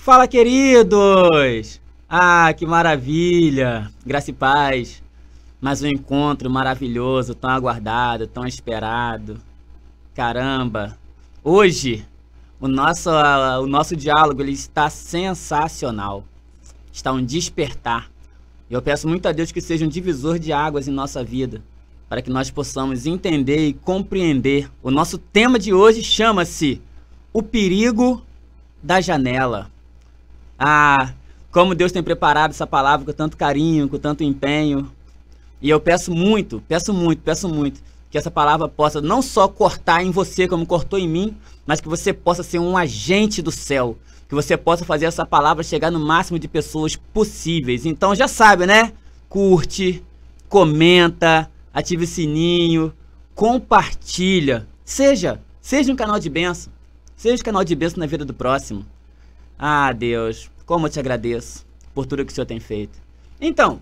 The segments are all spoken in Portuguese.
Fala, queridos! Ah, que maravilha! Graça e paz. Mais um encontro maravilhoso, tão aguardado, tão esperado. Caramba! Hoje, o nosso diálogo ele está sensacional. Está um despertar. E eu peço muito a Deus que seja um divisor de águas em nossa vida, para que nós possamos entender e compreender. O nosso tema de hoje chama-se O Perigo da Janela. Ah, como Deus tem preparado essa palavra com tanto carinho, com tanto empenho. E eu peço muito que essa palavra possa não só cortar em você como cortou em mim, mas que você possa ser um agente do céu. Que você possa fazer essa palavra chegar no máximo de pessoas possíveis. Então já sabe, né? Curte, comenta, ative o sininho, compartilha. Seja um canal de bênção. Seja um canal de bênção na vida do próximo. Ah, Deus, como eu te agradeço por tudo que o Senhor tem feito. Então,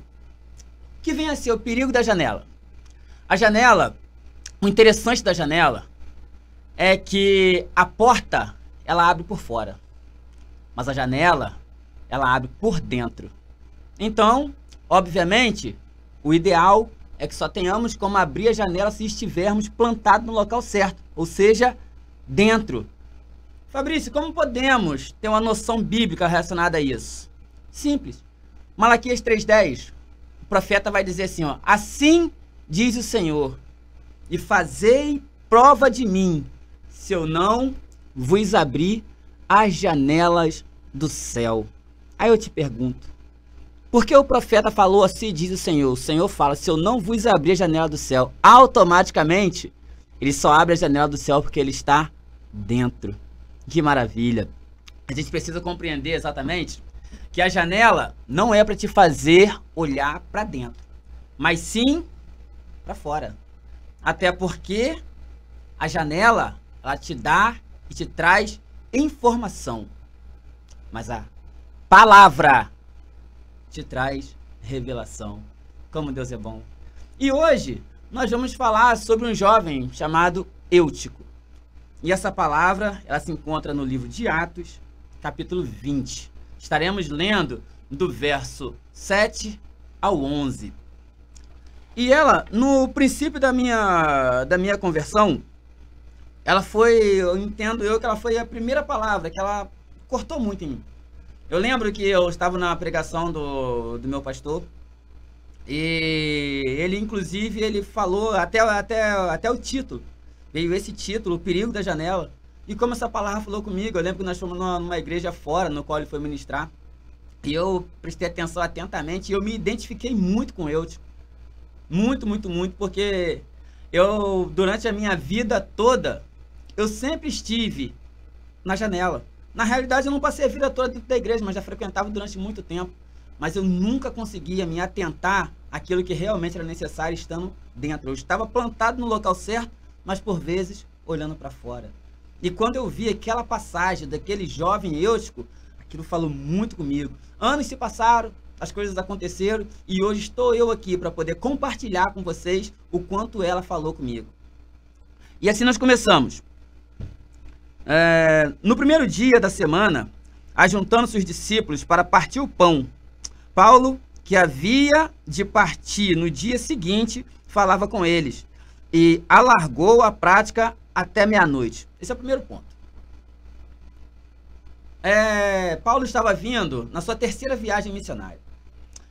que vem a ser o perigo da janela. A janela, o interessante da janela é que a porta, ela abre por fora. Mas a janela, ela abre por dentro. Então, obviamente, o ideal é que só tenhamos como abrir a janela se estivermos plantados no local certo, ou seja, dentro. Fabrício, como podemos ter uma noção bíblica relacionada a isso? Simples. Malaquias 3:10, o profeta vai dizer assim, ó: assim diz o Senhor, e fazei prova de mim, se eu não vos abrir as janelas do céu. Aí eu te pergunto, por que o profeta falou assim diz o Senhor? O Senhor fala, se eu não vos abrir a janela do céu, automaticamente, ele só abre a janela do céu porque ele está dentro. Que maravilha. A gente precisa compreender exatamente que a janela não é para te fazer olhar para dentro, mas sim para fora. Até porque a janela, ela te dá e te traz informação, mas a palavra te traz revelação. Como Deus é bom. E hoje nós vamos falar sobre um jovem chamado Eutico. E essa palavra, ela se encontra no livro de Atos, capítulo 20. Estaremos lendo do verso 7 ao 11. E ela, no princípio da minha conversão, ela foi, eu entendo que ela foi a primeira palavra que ela cortou muito em mim. Eu lembro que eu estava na pregação do meu pastor, e ele, inclusive, ele falou até o título. Veio esse título, O Perigo da Janela. E como essa palavra falou comigo, eu lembro que nós fomos numa igreja fora, no qual ele foi ministrar. E eu prestei atenção atentamente e eu me identifiquei muito com Eutico. Muito, porque eu, durante a minha vida toda, eu sempre estive na janela. Na realidade, eu não passei a vida toda dentro da igreja, mas já frequentava durante muito tempo. Mas eu nunca conseguia me atentar àquilo que realmente era necessário estando dentro. Eu estava plantado no local certo, mas por vezes olhando para fora. E quando eu vi aquela passagem daquele jovem Eutico, aquilo falou muito comigo. Anos se passaram, as coisas aconteceram e hoje estou eu aqui para poder compartilhar com vocês o quanto ela falou comigo. E assim nós começamos. No primeiro dia da semana, ajuntando-se os discípulos para partir o pão, Paulo, que havia de partir no dia seguinte, falava com eles e alargou a prática até meia-noite. Esse é o primeiro ponto. Paulo estava vindo na sua terceira viagem missionária.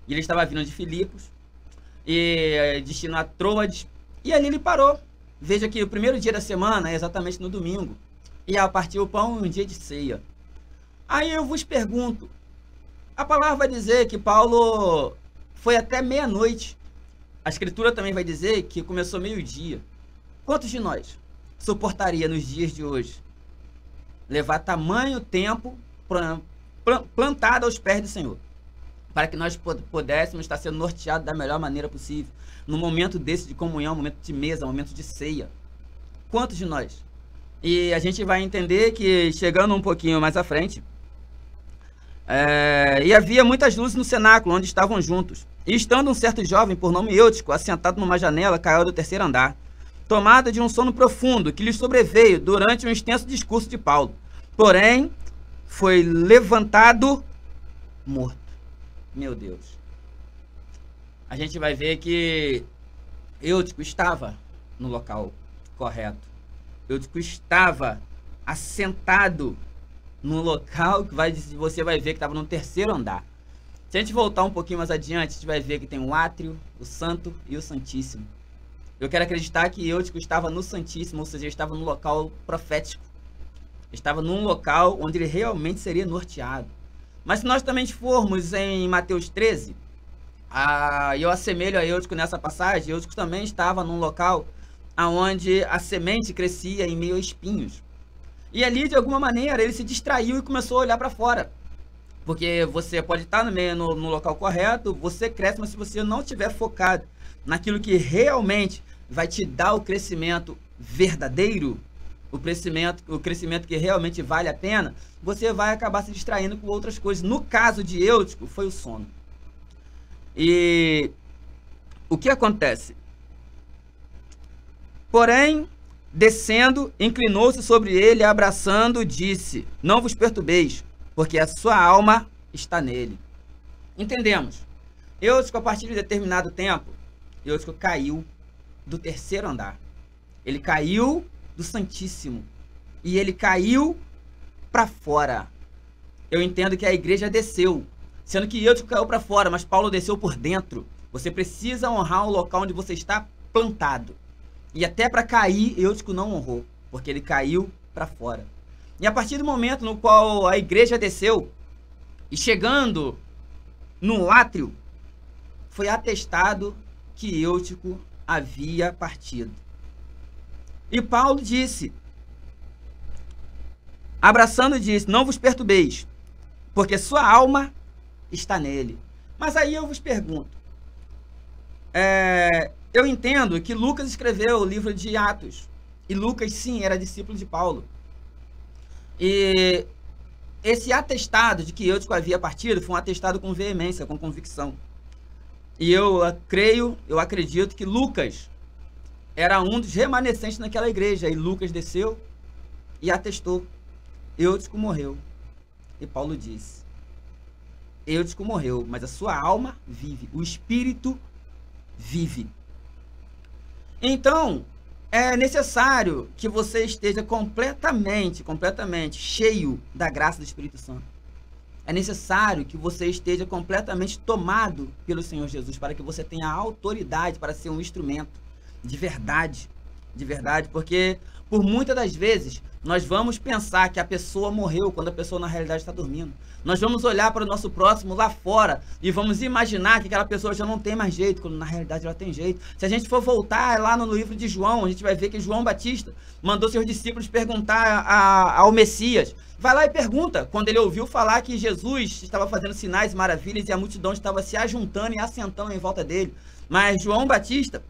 E ele estava vindo de Filipos, e destino a Troade, e ali ele parou. Veja que o primeiro dia da semana é exatamente no domingo. E ao partir o pão, um dia de ceia. Aí eu vos pergunto, a palavra vai dizer que Paulo foi até meia-noite. A escritura também vai dizer que começou meio-dia. Quantos de nós suportaria nos dias de hoje levar tamanho tempo plantado aos pés do Senhor, para que nós pudéssemos estar sendo norteados da melhor maneira possível, no momento desse de comunhão, momento de mesa, momento de ceia? Quantos de nós? E a gente vai entender que, chegando um pouquinho mais à frente, e havia muitas luzes no cenáculo, onde estavam juntos. E estando um certo jovem, por nome Eutico, assentado numa janela, caiu do terceiro andar, tomado de um sono profundo, que lhe sobreveio durante um extenso discurso de Paulo. Porém, foi levantado morto. Meu Deus. A gente vai ver que Eutico estava no local correto. Eutico estava assentado no local que você vai ver que estava no terceiro andar. Se a gente voltar um pouquinho mais adiante, a gente vai ver que tem o átrio, o santo e o santíssimo. Eu quero acreditar que Eutico estava no santíssimo, ou seja, ele estava no local profético. Estava num local onde ele realmente seria norteado. Mas se nós também formos em Mateus 13, eu assemelho a Eutico nessa passagem. Eutico também estava num local onde a semente crescia em meio a espinhos. E ali, de alguma maneira, ele se distraiu e começou a olhar para fora. Porque você pode estar no local correto, você cresce, mas se você não estiver focado naquilo que realmente vai te dar o crescimento verdadeiro, o crescimento que realmente vale a pena, você vai acabar se distraindo com outras coisas. No caso de Eutico, foi o sono. E o que acontece? Porém, descendo, inclinou-se sobre ele, abraçando, disse: não vos perturbeis, porque a sua alma está nele. Entendemos? Eutico, a partir de determinado tempo, Eutico caiu do terceiro andar. Ele caiu do Santíssimo. E ele caiu para fora. Eu entendo que a igreja desceu, sendo que Eutico caiu para fora, mas Paulo desceu por dentro. Você precisa honrar o local onde você está plantado. E até para cair, Eutico não honrou, porque ele caiu para fora. E a partir do momento no qual a igreja desceu, e chegando no átrio, foi atestado que Eutico havia partido. E Paulo disse, abraçando, disse: não vos perturbeis, porque sua alma está nele. Mas aí eu vos pergunto, eu entendo que Lucas escreveu o livro de Atos, e Lucas, sim, era discípulo de Paulo. E esse atestado de que Eutico havia partido foi um atestado com veemência, com convicção. E eu creio, eu acredito que Lucas era um dos remanescentes naquela igreja. E Lucas desceu e atestou: Eutico morreu. E Paulo disse: Eutico morreu, mas a sua alma vive, o espírito vive. Então, é necessário que você esteja completamente cheio da graça do Espírito Santo. É necessário que você esteja completamente tomado pelo Senhor Jesus, para que você tenha autoridade para ser um instrumento de verdade, porque por muitas das vezes nós vamos pensar que a pessoa morreu quando a pessoa na realidade está dormindo. Nós vamos olhar para o nosso próximo lá fora e vamos imaginar que aquela pessoa já não tem mais jeito, quando na realidade ela tem jeito. Se a gente for voltar lá no livro de João, a gente vai ver que João Batista mandou seus discípulos perguntar ao Messias. Vai lá e pergunta, quando ele ouviu falar que Jesus estava fazendo sinais e maravilhas e a multidão estava se ajuntando e assentando em volta dele. Mas João Batista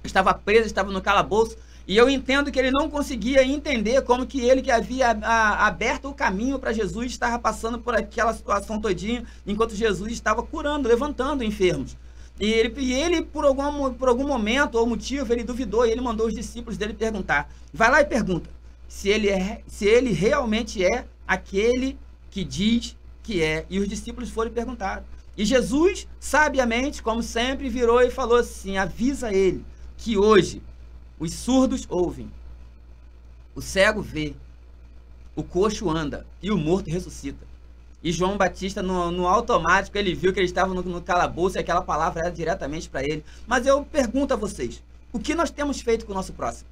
estava preso, estava no calabouço, e eu entendo que ele não conseguia entender como que ele, que havia aberto o caminho para Jesus, estava passando por aquela situação todinha, enquanto Jesus estava curando, levantando enfermos. E ele por algum momento ou motivo, ele duvidou, e ele mandou os discípulos dele perguntar. Vai lá e pergunta se ele realmente é aquele que diz que é. E os discípulos foram perguntar. E Jesus, sabiamente, como sempre, virou e falou assim: avisa ele que hoje os surdos ouvem, o cego vê, o coxo anda e o morto ressuscita. E João Batista, no automático, ele viu que ele estava no calabouço e aquela palavra era diretamente para ele. Mas eu pergunto a vocês, o que nós temos feito com o nosso próximo?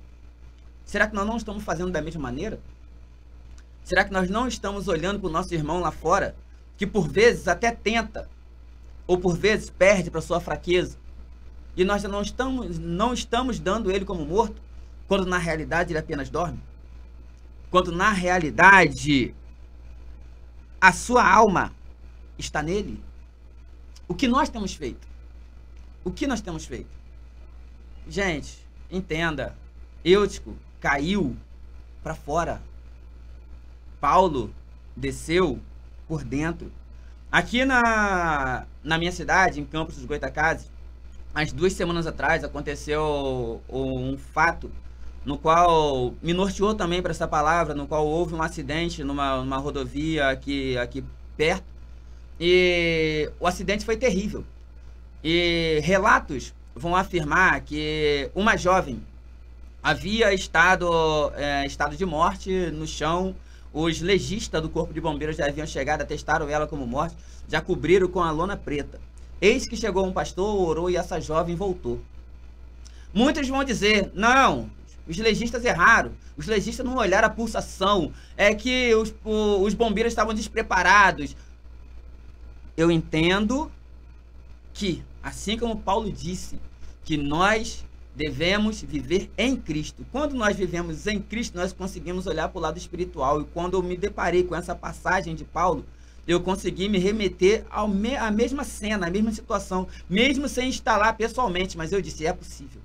Será que nós não estamos fazendo da mesma maneira? Será que nós não estamos olhando para o nosso irmão lá fora, que por vezes até tenta, ou por vezes perde para sua fraqueza, e nós não estamos dando ele como morto, quando na realidade ele apenas dorme? Quando na realidade a sua alma está nele? O que nós temos feito? O que nós temos feito? Gente, entenda, Eutico caiu para fora. Paulo desceu por dentro. Aqui na minha cidade, em Campos dos Goytacazes, há 2 semanas atrás, aconteceu um fato no qual me norteou também para essa palavra, no qual houve um acidente numa rodovia aqui perto, e o acidente foi terrível. E relatos vão afirmar que uma jovem havia estado de morte no chão. Os legistas do Corpo de Bombeiros já haviam chegado, atestaram ela como morte, já cobriram com a lona preta. Eis que chegou um pastor, orou e essa jovem voltou. Muitos vão dizer, não, os legistas erraram, os legistas não olharam a pulsação, é que os bombeiros estavam despreparados. Eu entendo que, assim como Paulo disse, que nós devemos viver em Cristo. Quando nós vivemos em Cristo, nós conseguimos olhar para o lado espiritual. E quando eu me deparei com essa passagem de Paulo, eu consegui me remeter à mesma cena, à mesma situação, mesmo sem estar lá pessoalmente. Mas eu disse, é possível.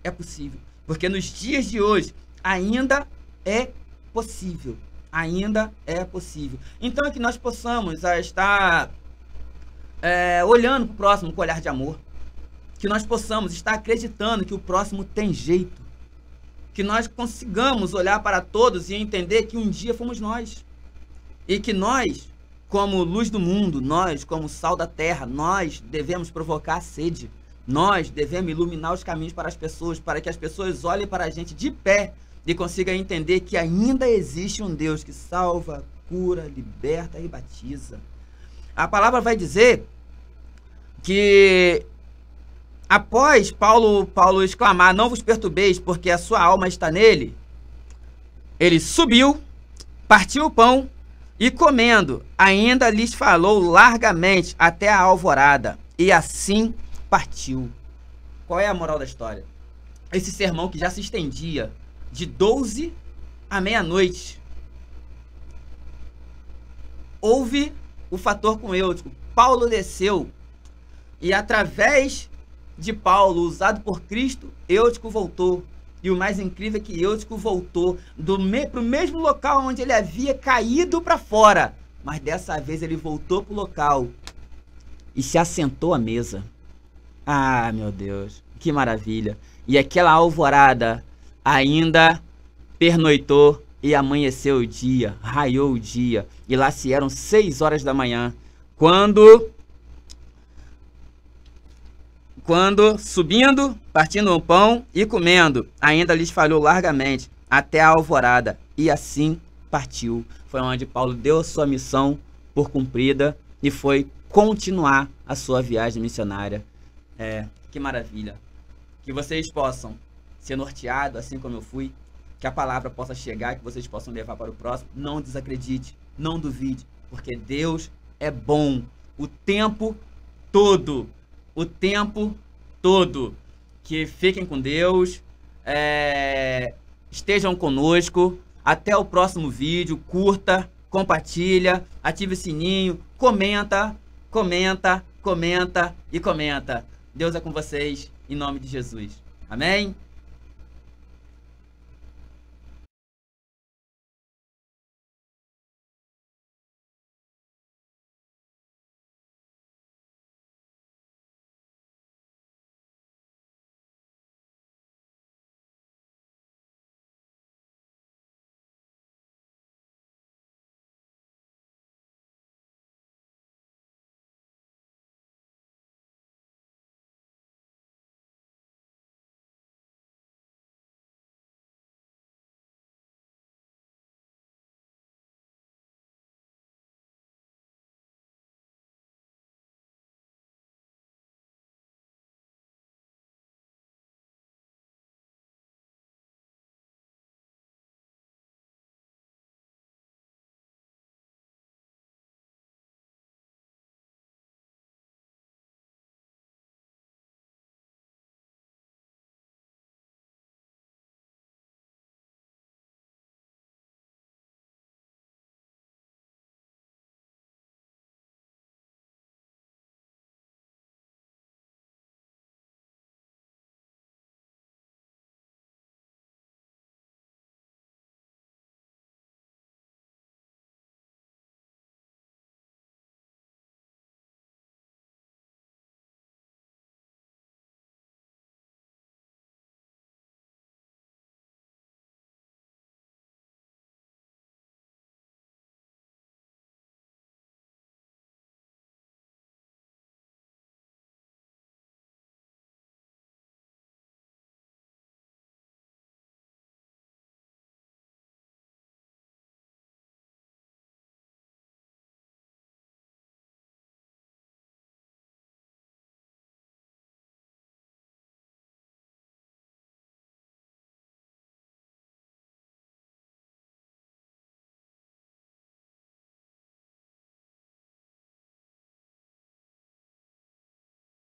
É possível. Porque nos dias de hoje, ainda é possível. Ainda é possível. Então, é que nós possamos estar olhando para o próximo com olhar de amor. Que nós possamos estar acreditando que o próximo tem jeito. Que nós consigamos olhar para todos e entender que um dia fomos nós. E que nós, como luz do mundo, nós, como sal da terra, nós devemos provocar a sede. Nós devemos iluminar os caminhos para as pessoas, para que as pessoas olhem para a gente de pé e consigam entender que ainda existe um Deus que salva, cura, liberta e batiza. A palavra vai dizer que após Paulo exclamar, não vos perturbeis, porque a sua alma está nele, ele subiu, partiu o pão e comendo, ainda lhes falou largamente até a alvorada, e assim partiu. Qual é a moral da história? Esse sermão que já se estendia de 12 à meia-noite, houve o fator com Eutico. Paulo desceu e através de Paulo, usado por Cristo, Eutico voltou. E o mais incrível é que Eutico voltou para o mesmo local onde ele havia caído para fora. Mas dessa vez ele voltou para o local e se assentou à mesa. Ah, meu Deus, que maravilha. E aquela alvorada ainda pernoitou e amanheceu o dia, raiou o dia. E lá se eram 6 horas da manhã, quando subindo, partindo o pão e comendo, ainda lhes falou largamente até a alvorada, e assim partiu. Foi onde Paulo deu a sua missão por cumprida e foi continuar a sua viagem missionária. Que maravilha. Que vocês possam ser norteados, assim como eu fui, que a palavra possa chegar, que vocês possam levar para o próximo. Não desacredite, não duvide, porque Deus é bom o tempo todo. O tempo todo. Que fiquem com Deus, estejam conosco. Até o próximo vídeo. Curta, compartilha, ative o sininho, comenta, comenta, comenta e comenta. Deus é com vocês, em nome de Jesus. Amém?